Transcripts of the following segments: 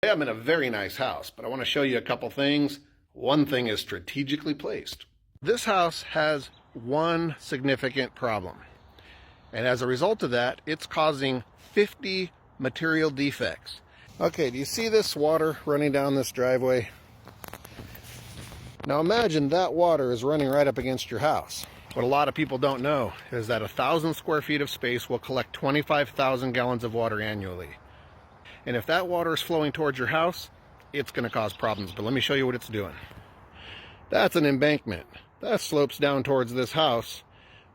I'm in a very nice house, but I want to show you a couple things. One thing is strategically placed. This house has one significant problem, and as a result of that, it's causing 50 material defects. Okay, do you see this water running down this driveway? Now imagine that water is running right up against your house. What a lot of people don't know is that 1,000 square feet of space will collect 25,000 gallons of water annually. And if that water is flowing towards your house, it's going to cause problems. But let me show you what it's doing. That's an embankment. That slopes down towards this house,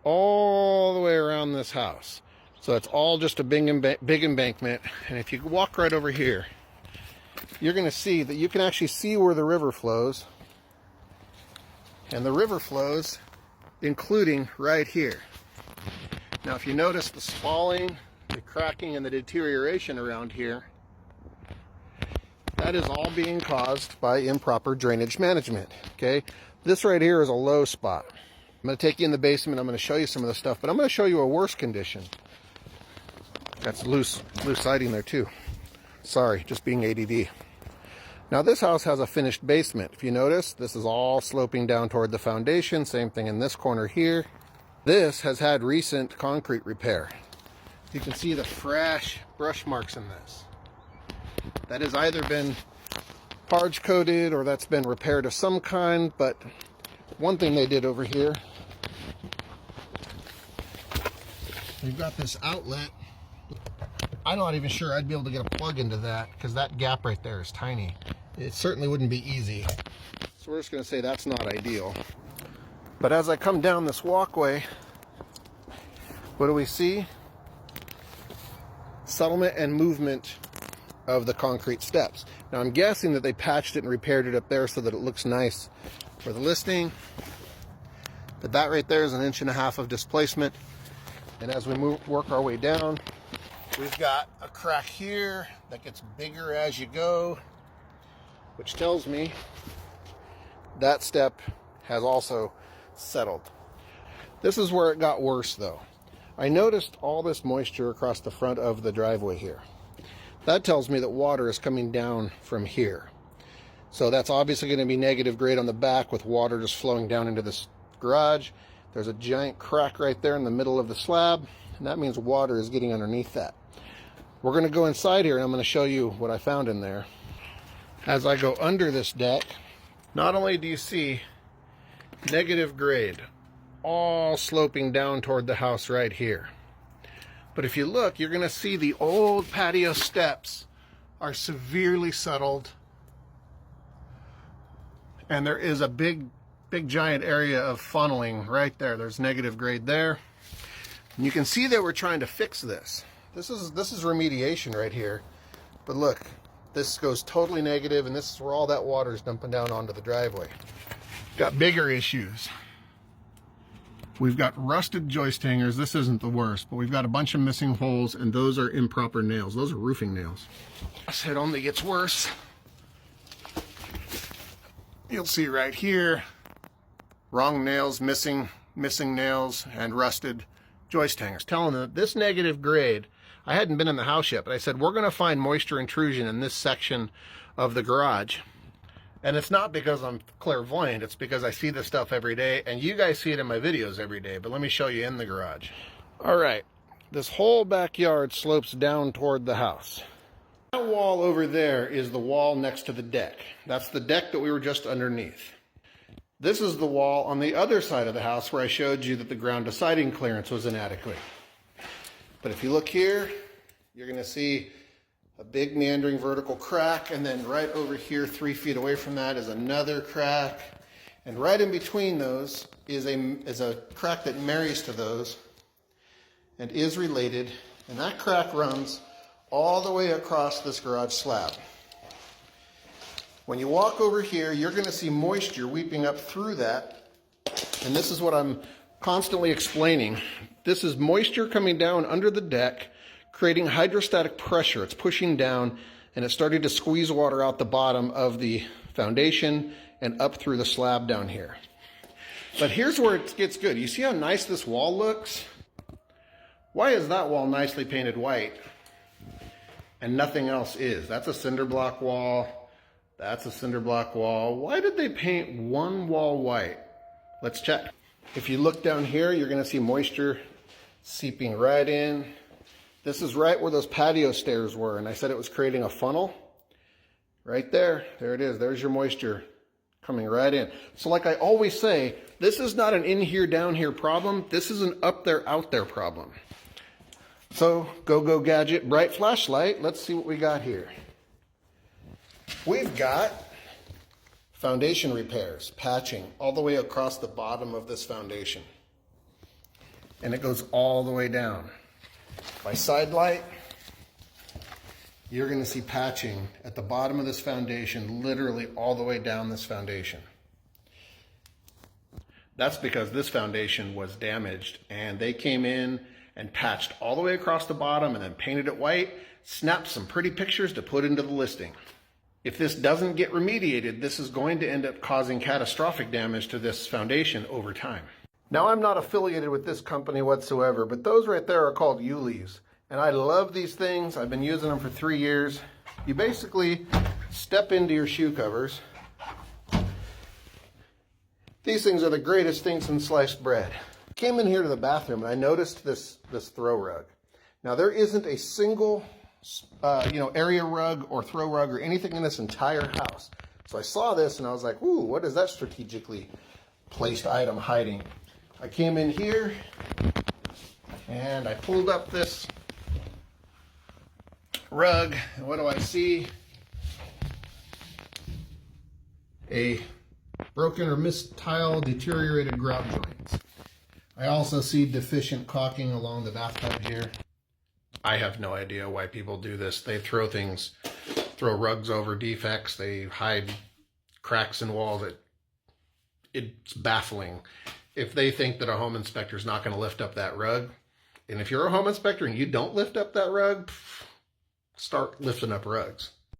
all the way around this house. So it's all just a big embankment. And if you walk right over here, you're going to see that you can actually see where the river flows. And the river flows, including right here. Now, if you notice the spalling, the cracking, and the deterioration around here, that is all being caused by improper drainage management, okay? This right here is a low spot. I'm going to take you in the basement. I'm going to show you some of the stuff, but I'm going to show you a worse condition. That's loose siding there too. Sorry, just being ADD. Now this house has a finished basement. If you notice, this is all sloping down toward the foundation. Same thing in this corner here. This has had recent concrete repair. You can see the fresh brush marks in this. That has either been barge coated or that's been repaired of some kind, but one thing they did over here, they've got this outlet. I'm not even sure I'd be able to get a plug into that because that gap right there is tiny. It certainly wouldn't be easy. So we're just going to say that's not ideal. But as I come down this walkway, what do we see? Settlement and movement of the concrete steps. Now I'm guessing that they patched it and repaired it up there so that it looks nice for the listing. But that right there is 1.5 inches of displacement. And as we work our way down, we've got a crack here that gets bigger as you go, which tells me that step has also settled. This is where it got worse though. I noticed all this moisture across the front of the driveway here. That tells me that water is coming down from here. So that's obviously going to be negative grade on the back with water just flowing down into this garage. There's a giant crack right there in the middle of the slab, and that means water is getting underneath that. We're going to go inside here and I'm going to show you what I found in there. As I go under this deck, not only do you see negative grade all sloping down toward the house right here, but if you look, you're going to see the old patio steps are severely settled, and there is a big giant area of funneling right there. There's negative grade there, and you can see that we're trying to fix this. This is remediation right here, but look, this goes totally negative, and this is where all that water is dumping down onto the driveway. Got bigger issues. We've got rusted joist hangers. This isn't the worst, but we've got a bunch of missing holes, and those are improper nails. Those are roofing nails. It only gets worse. You'll see right here, wrong nails, missing nails, and rusted joist hangers. Telling them this negative grade, I hadn't been in the house yet, but I said, we're going to find moisture intrusion in this section of the garage. And it's not because I'm clairvoyant, it's because I see this stuff every day, and you guys see it in my videos every day, but let me show you in the garage. All right, this whole backyard slopes down toward the house. That wall over there is the wall next to the deck. That's the deck that we were just underneath. This is the wall on the other side of the house where I showed you that the ground to siding clearance was inadequate. But if you look here, you're going to see a big meandering vertical crack, and then right over here 3 feet away from that is another crack, and right in between those is a crack that marries to those and is related, and that crack runs all the way across this garage slab. When you walk over here, you're going to see moisture weeping up through that, and this is what I'm constantly explaining. This is moisture coming down under the deck, creating hydrostatic pressure. It's pushing down, and it's starting to squeeze water out the bottom of the foundation and up through the slab down here. But here's where it gets good. You see how nice this wall looks? Why is that wall nicely painted white? and nothing else is. That's a cinder block wall. That's a cinder block wall. Why did they paint one wall white? Let's check. If you look down here, you're gonna see moisture seeping right in. This is right where those patio stairs were, and I said it was creating a funnel. Right there, there it is. There's your moisture coming right in. So like I always say, this is not an in here, down here problem. This is an up there, out there problem. So go gadget, bright flashlight. Let's see what we got here. We've got foundation repairs, patching all the way across the bottom of this foundation. And it goes all the way down. By side light, you're going to see patching at the bottom of this foundation, literally all the way down this foundation. That's because this foundation was damaged, and they came in and patched all the way across the bottom and then painted it white, snapped some pretty pictures to put into the listing. If this doesn't get remediated, this is going to end up causing catastrophic damage to this foundation over time. Now, I'm not affiliated with this company whatsoever, but those right there are called Yulis. And I love these things. I've been using them for 3 years. You basically step into your shoe covers. These things are the greatest things in sliced bread. Came in here to the bathroom and I noticed this throw rug. Now, there isn't a single area rug or throw rug or anything in this entire house. So I saw this and I was like, ooh, what is that strategically placed item hiding? I came in here and I pulled up this rug, and what do I see? A broken or missed tile, deteriorated grout joints. I also see deficient caulking along the bathtub here. I have no idea why people do this. They throw rugs over defects. They hide cracks in walls. It's baffling. If they think that a home inspector is not going to lift up that rug, and if you're a home inspector and you don't lift up that rug, start lifting up rugs.